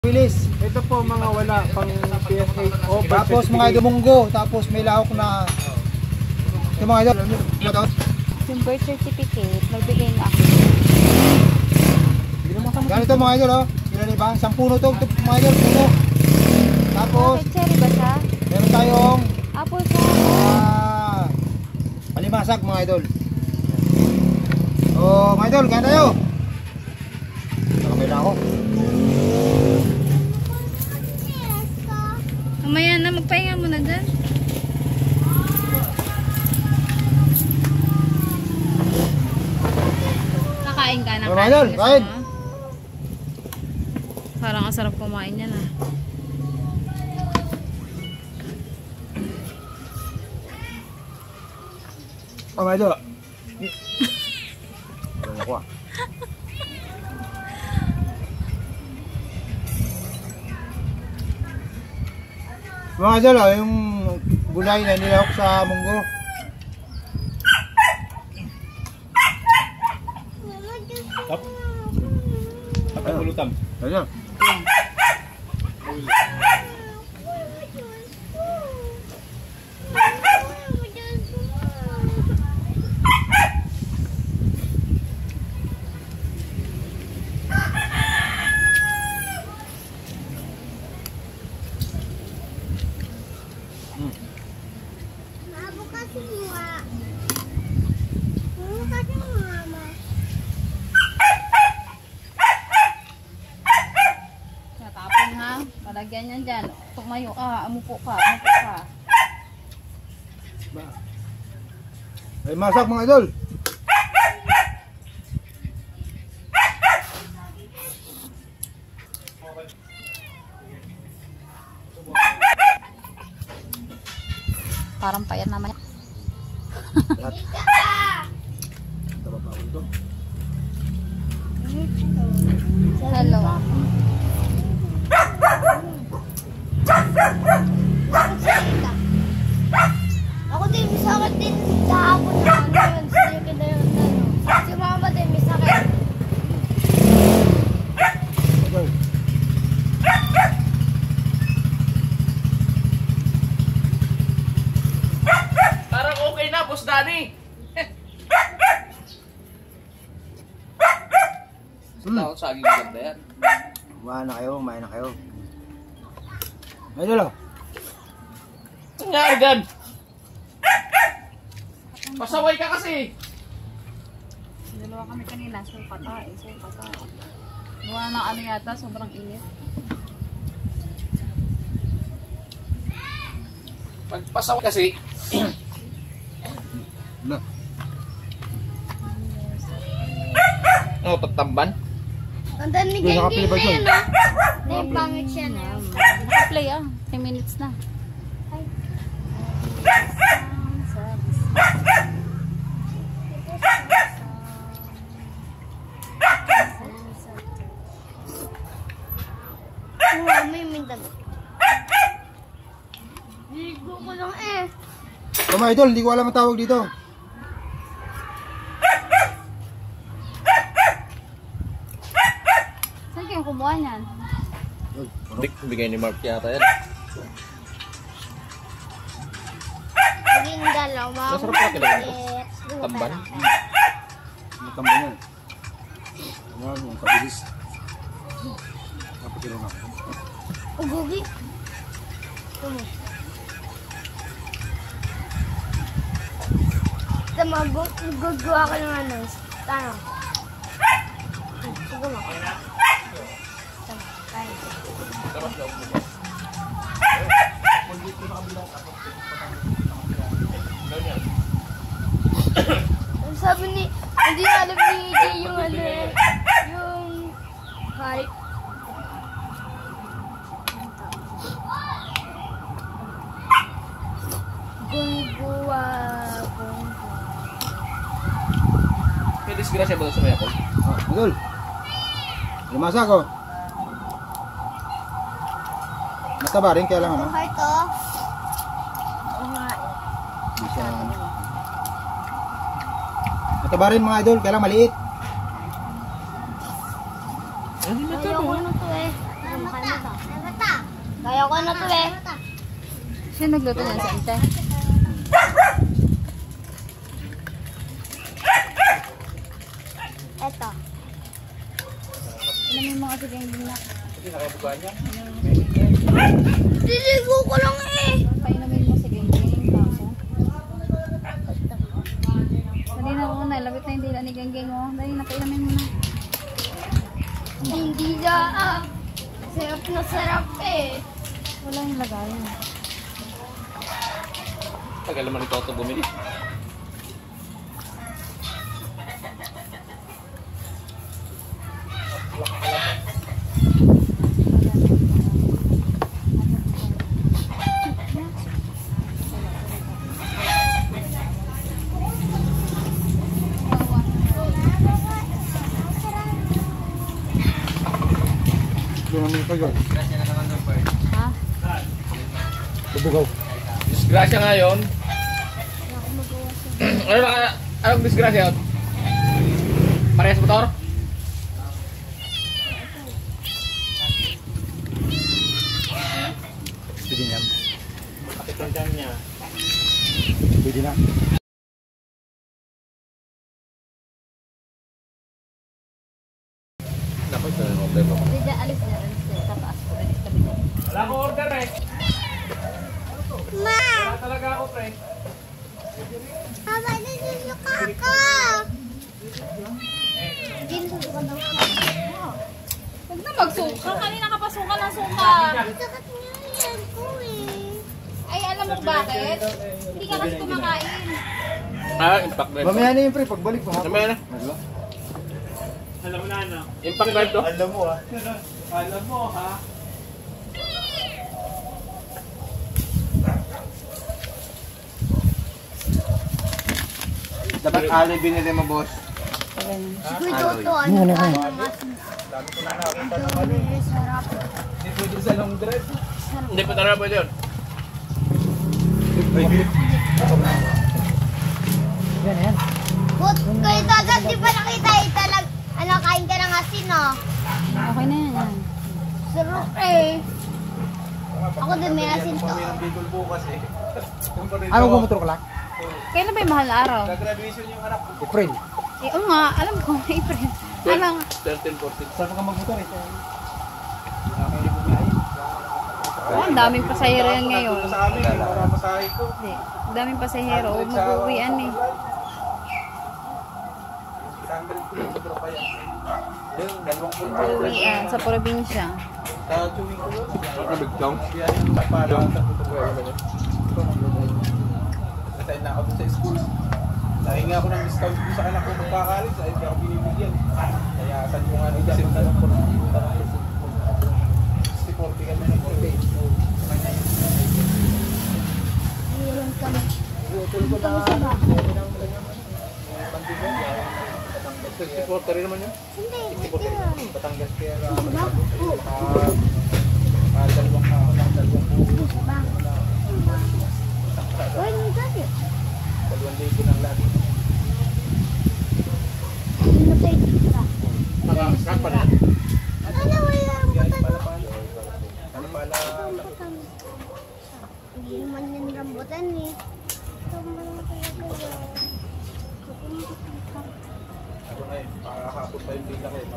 Bilis. Ito po mga wala pang PSA o Tapos mga idol munggo, tapos may lahok na yung mga idol. Yung birth certificate, may bigay na ako. Ganito mga idol oh. Ilan iba? 10 puno to mga idol, puno. Tapos Bakit cherry ba siya? meron tayong Apple po. palimasag mga idol. Oh, mga idol, ganda tayo. May lahok. Mamaya na, magpahinga mo na dyan. Nakain ka na. Mga idol, kain. Parang ang sarap kumain yan ah. Oh, mga idol. Ano ako ah. Mga idol, yung gulay na nilahok sa munggo. Tap. Tap ang ulutam. Ayun. Natapon ha. Palagyan yan dyan. Tumayo ka. Amupo ka. Amupo ka. Ay masak mga idol. Parang payat naman. Hello. Ako din, may sakit din sa hapon na yun. Sige na yun. Si mama din, may sakit. Parang okay na, Boss Danny. Tawag sa aking maganda yan. Kumain na kayo, kumain na kayo. Idol oh. Ang nangyari dyan? Pasaway ka kasi. Dalawa kami kanina. So patay. Gawa na ano yata. Sobrang init. Pag pasaway kasi. Na. Ano, tatamban? Ang dami Yung nakapili ba dyan? May pangit siya na yun. Naka-play ah. 10 minutes na. May dami. Ligo ko lang eh. So, mga idol, hindi ko alam ang tawag dito. Saan kayo kumuha niyan? Bigay ni Mark yata yan. Naging dalawa. Masarap pala kailangan ito. Tamban. Matamba yan. Yan, yung kabilis. Kapag na. Ugugi. Gagawa ko ng ano. Ano? Siguro ako. Tama, kain. Sabi ni, hindi alam ni Jay yung ano eh, yung height. Gungguwa. May disgrasya ba sa may ako? Ah, idol. Lumasa ko. Mataba rin, kaya lang ano. Height oh. Oo nga. Hindi siya mataba rin mga idol, kaya lang maliit. Ayaw ko na to eh. Mukha na. Kaya ko na to eh. Siya nagluto niyan sa ante. Eto. Ilamin mo kasi yung gina. Diligo ko lang eh. Painumin mo si Genggeng. Kaso. Dali na ako na. Labit na yung dila ni Genggeng. Oh. Dali na, painumin mo na. Hindi na sarap na sarap eh. Wala yung lagayan. Tagal naman ito ito bumili. Doon naman kayo. Ha? Bubugaw. Disgrasya ngayon. Anong disgrasya yun? Parehas motor? Pwede na. Bakit ang dyan niya? Pwede na. Naku, ito yung problema ko. Hindi dyan, alis na. Alis na. Tataas ko rin. Tabi ko. Wala ko order eh. Ma! Wala talaga ako pre. Papa, nasusuka ako! Hindi nasusuka daw ako. Huwag na magsuka. Kanina ka pa suka ng suka. Sakit niya yan ko eh. Ay, alam mo bakit? Hindi ka kasi kumakain. Impact drive. Mamaya na yun pre, pagbalik mo. Mamaya na. Alam mo na ano? Impact drive to? Alam mo ha. Alam mo ha. Dapat alay binili mo, boss. Uy, toto, ano ka? Sarap. Hindi pwede sa long drive. Hindi pa talaga pwede yun. But, kayo tagat, di ba nakita italag, ano, kain ka ng asin, oh. Okay na yan. Yan. Sarap eh. Ako din may asin to. Kami ng Bicol bukas eh. Ano mo motor ka lang? Kailan ba yung mahal na araw? Graduation yung anak ko. April. Eh, oo nga. Alam ko, April. Alam. 13, 14. Saan ka magmotor eh? Oh, ang daming pasahero yan ngayon. Sa amin, para masahe ko. Hindi. Ang daming pasahero. Huwag mag-uwian eh. 100 kilometro pa yan. Yung 20 Uwian sa probinsya. Sa chewing ko yun. Big town. Yan yung para sa tutubuan. Nasayin na ako dun sa school. Nahinga ako ng discount ko sa anak ko magkakalit. Ay, hindi ako binibigyan. Kaya saan ko nga nag-isip na ng 40 kami ng 40. Meron kami. Supporter rin naman yun. Hindi, pwede yun. Batangas kaya Diba? dalawang ako ng dalawang buo. Diba? Uy, may gani. 2,000 ng lagi. Ano tayo dito? Naka-scrap pa na. Ano, wala ang Yan butan. pala paano. Ano pala. Hindi naman yung rambutan eh. Ito naman talaga yun. Ano ngayon, para hapon pa yung bilang eh.